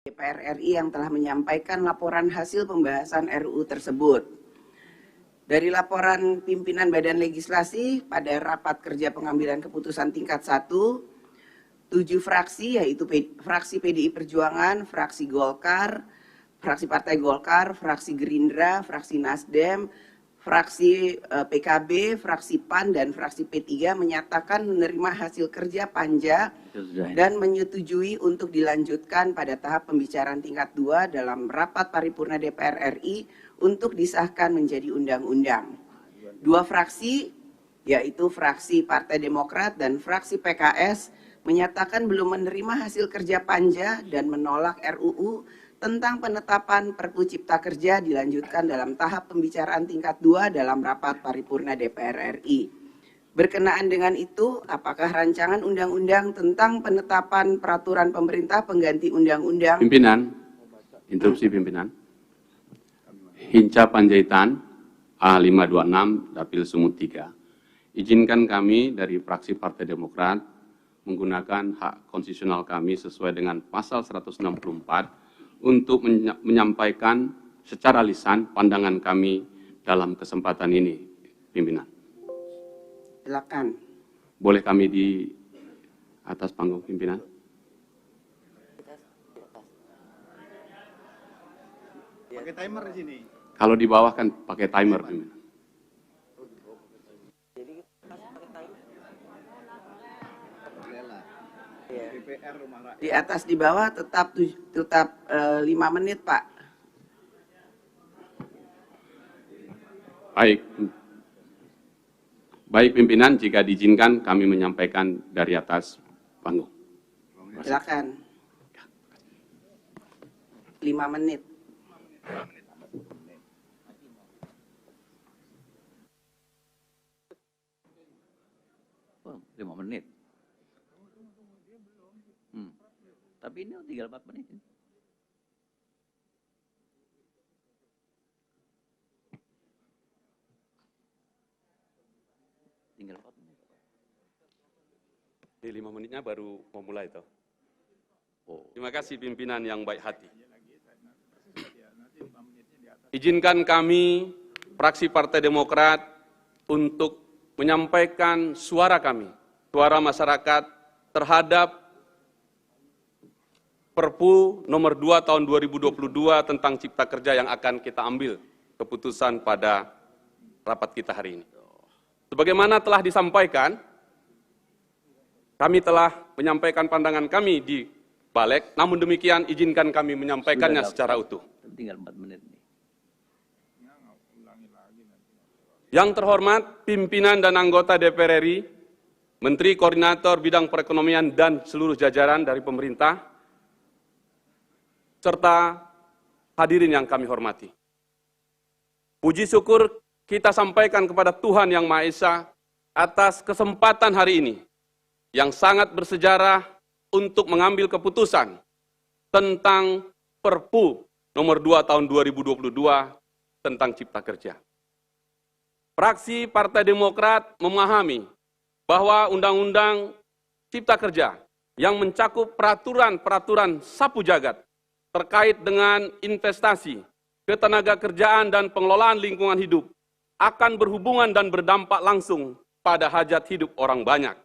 DPR RI yang telah menyampaikan laporan hasil pembahasan RUU tersebut. Dari laporan pimpinan Badan Legislasi pada rapat kerja pengambilan keputusan tingkat 1, 7 fraksi yaitu fraksi PDI Perjuangan, fraksi Golkar, fraksi Partai Golkar, fraksi Gerindra, fraksi Nasdem, fraksi PKB, fraksi PAN, dan fraksi P3 menyatakan menerima hasil kerja Panja dan menyetujui untuk dilanjutkan pada tahap pembicaraan tingkat 2 dalam rapat paripurna DPR RI untuk disahkan menjadi undang-undang. 2 fraksi, yaitu fraksi Partai Demokrat dan fraksi PKS, menyatakan belum menerima hasil kerja Panja dan menolak RUU tentang penetapan Perpu Cipta Kerja dilanjutkan dalam tahap pembicaraan tingkat 2 dalam rapat paripurna DPR RI. Berkenaan dengan itu, apakah rancangan undang-undang tentang penetapan peraturan pemerintah pengganti undang-undang... Pimpinan, interupsi pimpinan. Hinca Panjaitan, A526, Dapil Sumut 3. Izinkan kami dari fraksi Partai Demokrat menggunakan hak konstitusional kami sesuai dengan pasal 164 untuk menyampaikan secara lisan pandangan kami dalam kesempatan ini, pimpinan. Silakan. Boleh kami di atas panggung, pimpinan? Pakai timer di sini. Kalau di bawah kan pakai timer, pimpinan. DPR Rumah Rakyat. Di atas di bawah tetap 5 menit, Pak. Baik pimpinan, jika diizinkan kami menyampaikan dari atas panggung. Silakan. 5 menit. Oh, 5 menit. Tapi ini tinggal 4 menit. Tinggal 4 menit. Di 5 menitnya baru mau mulai toh. Oh. Terima kasih pimpinan yang baik hati. Izinkan kami, fraksi Partai Demokrat, untuk menyampaikan suara kami, suara masyarakat terhadap Perpu nomor 2 tahun 2022 tentang Cipta Kerja yang akan kita ambil keputusan pada rapat kita hari ini. Sebagaimana telah disampaikan, kami telah menyampaikan pandangan kami di Balek, namun demikian izinkan kami menyampaikannya secara utuh. Tinggal 4 menit nih. Yang terhormat pimpinan dan anggota DPR RI, Menteri Koordinator Bidang Perekonomian dan seluruh jajaran dari pemerintah, serta hadirin yang kami hormati. Puji syukur kita sampaikan kepada Tuhan Yang Maha Esa atas kesempatan hari ini yang sangat bersejarah untuk mengambil keputusan tentang Perpu nomor 2 tahun 2022 tentang Cipta Kerja. Fraksi Partai Demokrat memahami bahwa Undang-Undang Cipta Kerja yang mencakup peraturan-peraturan sapu jagat terkait dengan investasi, ketenagakerjaan, dan pengelolaan lingkungan hidup akan berhubungan dan berdampak langsung pada hajat hidup orang banyak.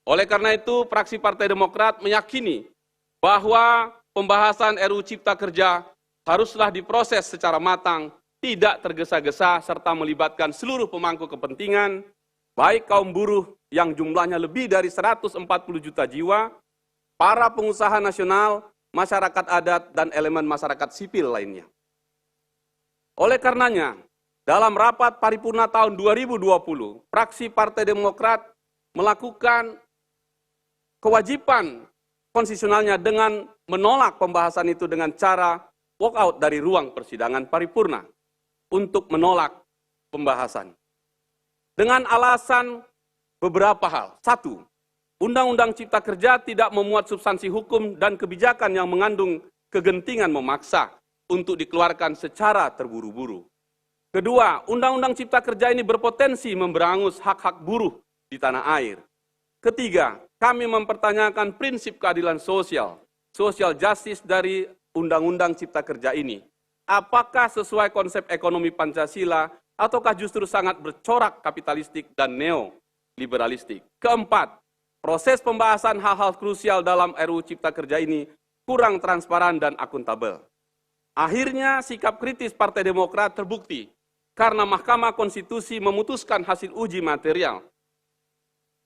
Oleh karena itu, fraksi Partai Demokrat meyakini bahwa pembahasan RUU Cipta Kerja haruslah diproses secara matang, tidak tergesa-gesa, serta melibatkan seluruh pemangku kepentingan, baik kaum buruh yang jumlahnya lebih dari 140 juta jiwa, para pengusaha nasional, masyarakat adat, dan elemen masyarakat sipil lainnya. Oleh karenanya, dalam rapat paripurna tahun 2020, fraksi Partai Demokrat melakukan kewajiban konstitusionalnya dengan menolak pembahasan itu dengan cara walkout dari ruang persidangan paripurna untuk menolak pembahasan. Dengan alasan beberapa hal. 1. Undang-Undang Cipta Kerja tidak memuat substansi hukum dan kebijakan yang mengandung kegentingan memaksa untuk dikeluarkan secara terburu-buru. Kedua, Undang-Undang Cipta Kerja ini berpotensi memberangus hak-hak buruh di tanah air. Ketiga, kami mempertanyakan prinsip keadilan sosial social justice dari Undang-Undang Cipta Kerja ini? Apakah sesuai konsep ekonomi Pancasila ataukah justru sangat bercorak kapitalistik dan neoliberalistik? Keempat, proses pembahasan hal-hal krusial dalam RUU Cipta Kerja ini kurang transparan dan akuntabel. Akhirnya sikap kritis Partai Demokrat terbukti karena Mahkamah Konstitusi memutuskan hasil uji material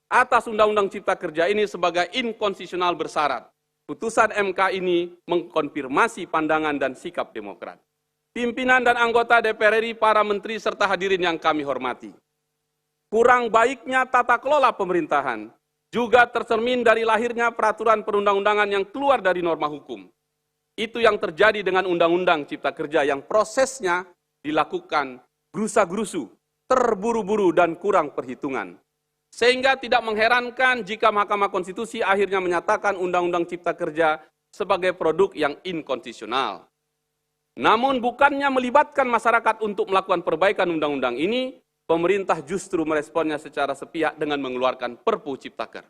atas Undang-Undang Cipta Kerja ini sebagai inkonstitusional bersyarat. Putusan MK ini mengkonfirmasi pandangan dan sikap Demokrat. Pimpinan dan anggota DPR RI, para menteri serta hadirin yang kami hormati. Kurang baiknya tata kelola pemerintahan juga tercermin dari lahirnya peraturan perundang-undangan yang keluar dari norma hukum. Itu yang terjadi dengan Undang-Undang Cipta Kerja yang prosesnya dilakukan gerusa-gerusu, terburu-buru dan kurang perhitungan. Sehingga tidak mengherankan jika Mahkamah Konstitusi akhirnya menyatakan Undang-Undang Cipta Kerja sebagai produk yang inkonstitusional. Namun bukannya melibatkan masyarakat untuk melakukan perbaikan undang-undang ini, pemerintah justru meresponnya secara sepihak dengan mengeluarkan Perpu Ciptaker.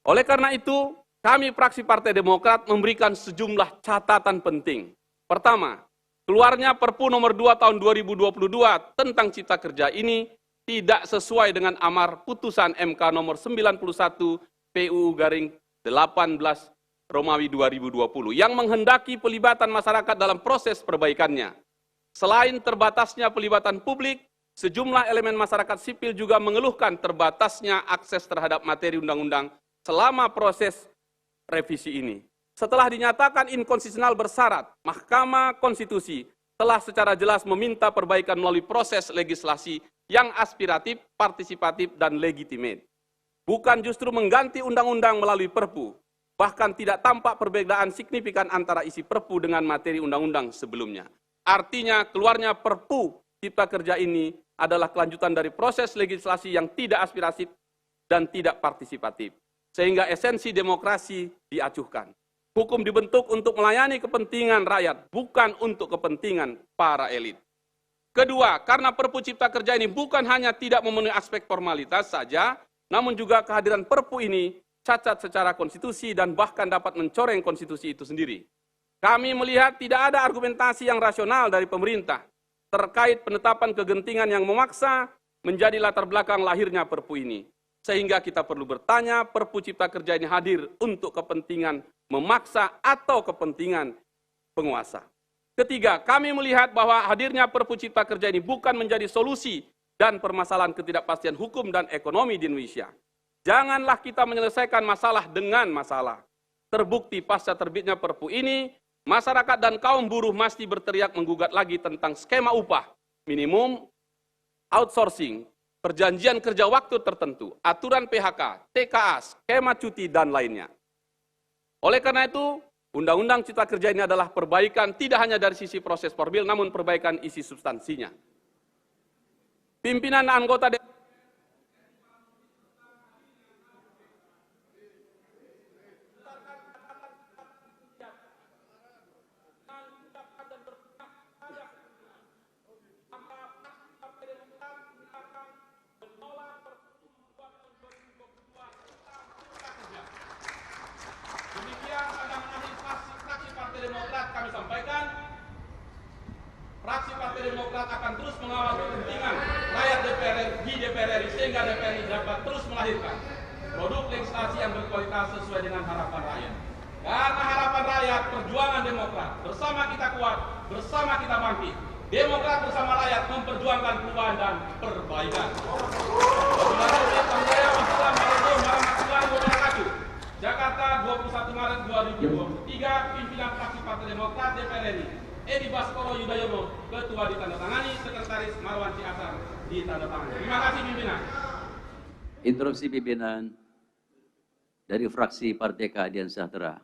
Oleh karena itu, kami fraksi Partai Demokrat memberikan sejumlah catatan penting. Pertama, keluarnya Perpu nomor 2 tahun 2022 tentang Cipta Kerja ini tidak sesuai dengan amar putusan MK nomor 91 PUU garing 18 Romawi 2020 yang menghendaki pelibatan masyarakat dalam proses perbaikannya. Selain terbatasnya pelibatan publik, sejumlah elemen masyarakat sipil juga mengeluhkan terbatasnya akses terhadap materi undang-undang selama proses revisi ini. Setelah dinyatakan inkonstitusional bersyarat, Mahkamah Konstitusi telah secara jelas meminta perbaikan melalui proses legislasi yang aspiratif, partisipatif, dan legitimate. Bukan justru mengganti undang-undang melalui Perpu, bahkan tidak tampak perbedaan signifikan antara isi Perpu dengan materi undang-undang sebelumnya. Artinya, keluarnya Perpu Cipta Kerja ini adalah kelanjutan dari proses legislasi yang tidak aspiratif dan tidak partisipatif, sehingga esensi demokrasi diacuhkan. Hukum dibentuk untuk melayani kepentingan rakyat, bukan untuk kepentingan para elit. Kedua, karena Perpu Cipta Kerja ini bukan hanya tidak memenuhi aspek formalitas saja, namun juga kehadiran Perpu ini cacat secara konstitusi dan bahkan dapat mencoreng konstitusi itu sendiri. Kami melihat tidak ada argumentasi yang rasional dari pemerintah terkait penetapan kegentingan yang memaksa menjadi latar belakang lahirnya Perpu ini. Sehingga kita perlu bertanya, Perpu Cipta Kerja ini hadir untuk kepentingan memaksa atau kepentingan penguasa. Ketiga, kami melihat bahwa hadirnya Perpu Cipta Kerja ini bukan menjadi solusi dan permasalahan ketidakpastian hukum dan ekonomi di Indonesia. Janganlah kita menyelesaikan masalah dengan masalah. Terbukti pasca terbitnya Perpu ini, masyarakat dan kaum buruh masih berteriak menggugat lagi tentang skema upah minimum, outsourcing, perjanjian kerja waktu tertentu, aturan PHK, TKA, skema cuti, dan lainnya. Oleh karena itu, Undang-Undang Cipta Kerja ini adalah perbaikan tidak hanya dari sisi proses formil, namun perbaikan isi substansinya. Pimpinan anggota DPR Demokrat kami sampaikan, fraksi Partai Demokrat akan terus mengawal kepentingan rakyat di DPR RI sehingga DPR RI dapat terus melahirkan produk legislasi yang berkualitas sesuai dengan harapan rakyat. Karena harapan rakyat, perjuangan Demokrat, bersama kita kuat, bersama kita bangkit. Demokrat bersama rakyat memperjuangkan perubahan dan perbaikan. Wassalamualaikum warahmatullahi wabarakatuh. Jakarta, 21 Maret 2023, pimpinan fraksi Partai Demokrat DPR RI, Edi Baskoro Yudhoyono, Ketua ditandatangani, Sekretaris Marwanti Asar ditandatangani. Terima kasih pimpinan. Interupsi pimpinan dari fraksi Partai Keadilan Sejahtera.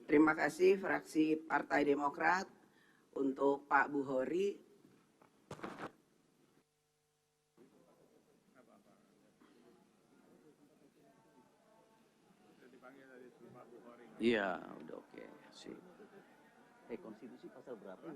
Terima kasih fraksi Partai Demokrat untuk Pak Buhori. Iya, udah oke. Sip. Konstitusi pasal berapa?